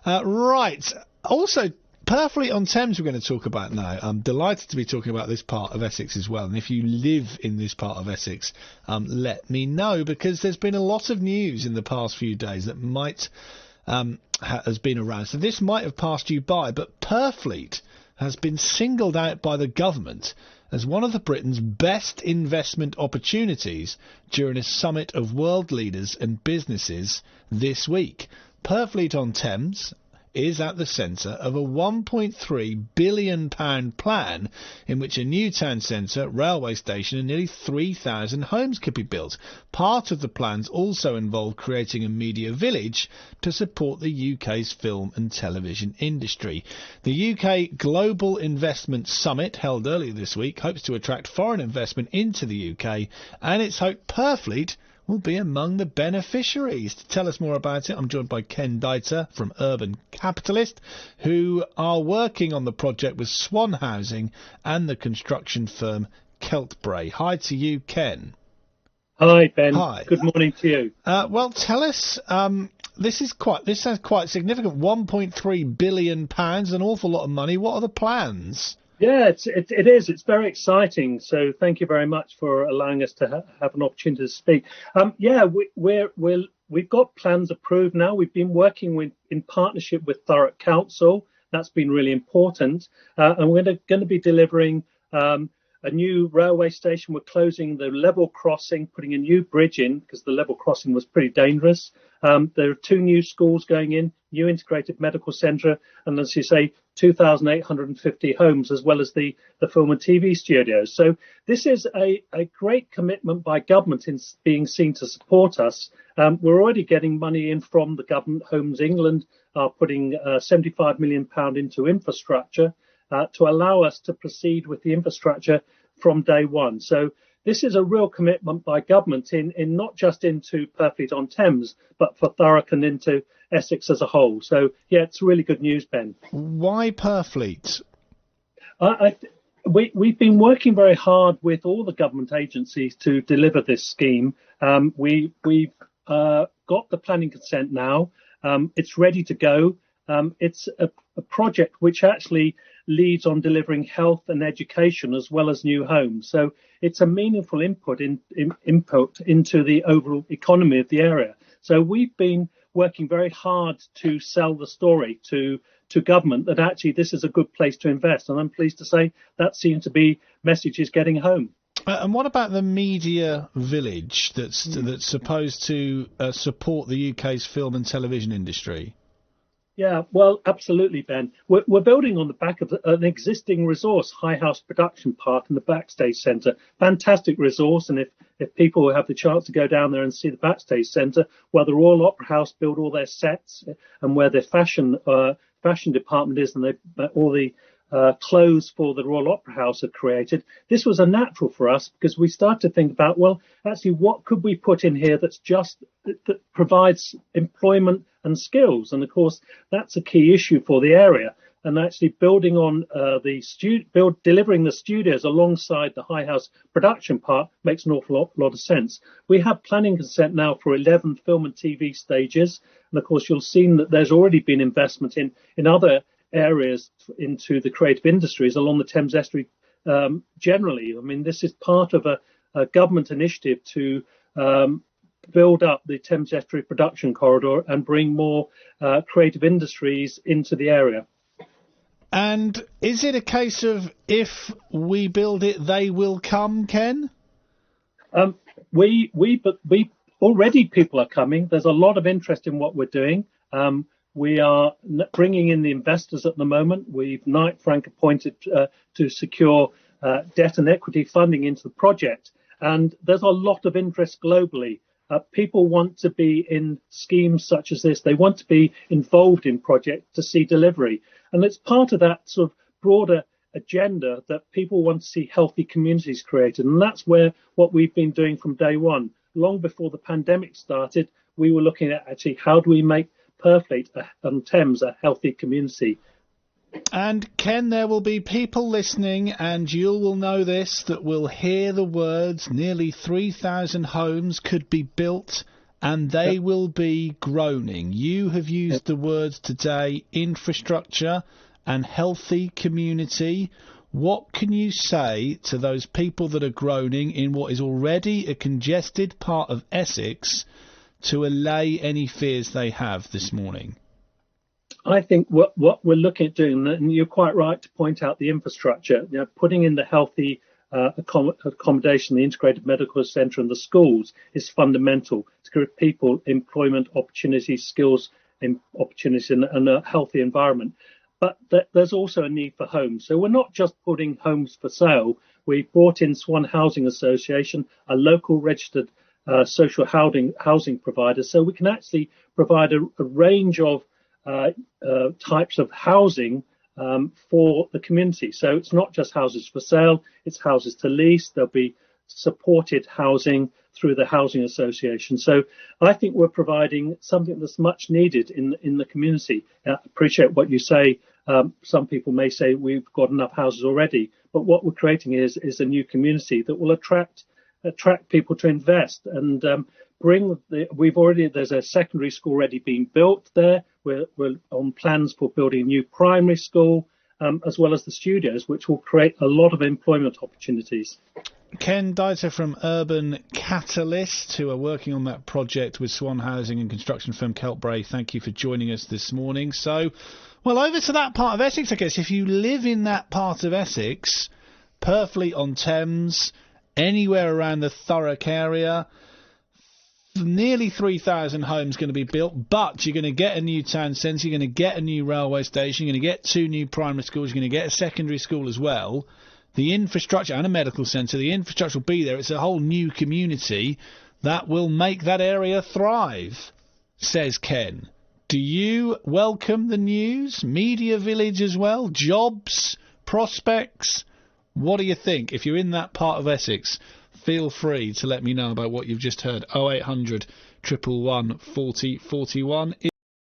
Right. Also, Purfleet on Thames we're going to talk about now. I'm delighted to be talking about this part of Essex as well. And if you live in this part of Essex, let me know, because there's been a lot of news in the past few days that might has been around. So this might have passed you by, but Purfleet has been singled out by the government as one of the Britain's best investment opportunities during a summit of world leaders and businesses this week. Purfleet on Thames is at the centre of a £1.3 billion plan in which a new town centre, railway station and nearly 3,000 homes could be built. Part of the plans also involve creating a media village to support the UK's film and television industry. The UK Global Investment Summit, held earlier this week, hopes to attract foreign investment into the UK, and it's hoped Purfleet will be among the beneficiaries. To tell us more about it, I'm joined by Ken Dytor from Urban Capitalist, who are working on the project with Swan Housing and the construction firm Keltbray. Hi to you, Ken. Hi, Ben. Hi. Good morning to you. Well, tell us, this sounds quite significant. £1.3 billion, an awful lot of money. What are the plans? Yeah, it is. It's very exciting. So thank you very much for allowing us to have an opportunity to speak. We've got plans approved now. We've been working in partnership with Thurrock Council. That's been really important. And we're going to be delivering a new railway station. We're closing the level crossing, putting a new bridge in because the level crossing was pretty dangerous. There are 2 new schools going in, new integrated medical centre, and as you say, 2,850 homes, as well as the film and TV studios. So this is a great commitment by government in being seen to support us. We're already getting money in from the government. Homes England are putting £75 million into infrastructure to allow us to proceed with the infrastructure from day one. So this is a real commitment by government in not just into Purfleet on Thames, but for Thurrock and into Essex as a whole. So, yeah, it's really good news, Ben. Why Purfleet? We've been working very hard with all the government agencies to deliver this scheme. We've got the planning consent now. It's ready to go. It's a project which actually leads on delivering health and education as well as new homes. So it's a meaningful input into the overall economy of the area. So we've been working very hard to sell the story to government that actually this is a good place to invest. And I'm pleased to say that seems to be messages getting home. And what about the media village that's supposed to support the UK's film and television industry? Yeah, well, absolutely, Ben. We're building on the back of an existing resource, High House Production Park and the Backstage Centre. Fantastic resource, and if people have the chance to go down there and see the Backstage Centre, where the Royal Opera House build all their sets and where their fashion department is, and all the clothes for the Royal Opera House are created, this was a natural for us because we started to think about, well, actually, what could we put in here that provides employment and skills? And of course, that's a key issue for the area. And actually building on delivering the studios alongside the High House Production Park makes an awful lot of sense. We have planning consent now for 11 film and TV stages. And of course, you'll see that there's already been investment in other areas into the creative industries along the Thames Estuary generally. I mean, this is part of a government initiative to build up the Thames Estuary production corridor and bring more creative industries into the area. And is it a case of if we build it, they will come, Ken? We already people are coming. There's a lot of interest in what we're doing. We are bringing in the investors at the moment. We've Knight Frank appointed to secure debt and equity funding into the project. And there's a lot of interest globally. People want to be in schemes such as this. They want to be involved in projects to see delivery. And it's part of that sort of broader agenda that people want to see healthy communities created. And that's what we've been doing from day one. Long before the pandemic started, we were looking at actually how do we make Purfleet and Thames a healthy community. And Ken, there will be people listening, and you will know this, that will hear the words nearly 3,000 homes could be built and they will be groaning. You have used the words today, infrastructure and healthy community. What can you say to those people that are groaning in what is already a congested part of Essex to allay any fears they have this morning? I think what we're looking at doing, and you're quite right to point out the infrastructure, putting in the healthy accommodation, the integrated medical centre and the schools is fundamental to give people employment opportunities, skills opportunities and a healthy environment. But there's also a need for homes. So we're not just putting homes for sale. We brought in Swan Housing Association, a local registered social housing provider. So we can actually provide a range of types of housing for the community. So it's not just houses for sale, it's houses to lease. There'll be supported housing through the housing association. So I think we're providing something that's much needed in the community. I appreciate what you say. Some people may say we've got enough houses already, but what we're creating is a new community that will attract people to invest and there's a secondary school already being built there. We're on plans for building a new primary school, as well as the studios, which will create a lot of employment opportunities. Ken Dytor from Urban Catalyst, who are working on that project with Swan Housing and construction firm Keltbray, thank you for joining us this morning. So, well, over to that part of Essex, I guess. If you live in that part of Essex, Purfleet on Thames, anywhere around the Thurrock area, nearly 3,000 homes going to be built, but you're going to get a new town centre, you're going to get a new railway station, you're going to get 2 new primary schools, you're going to get a secondary school as well. The infrastructure and a medical centre, the infrastructure will be there. It's a whole new community that will make that area thrive, says Ken. Do you welcome the news? Media village as well? Jobs? Prospects? What do you think? If you're in that part of Essex, feel free to let me know about what you've just heard. 0800 111 40 41.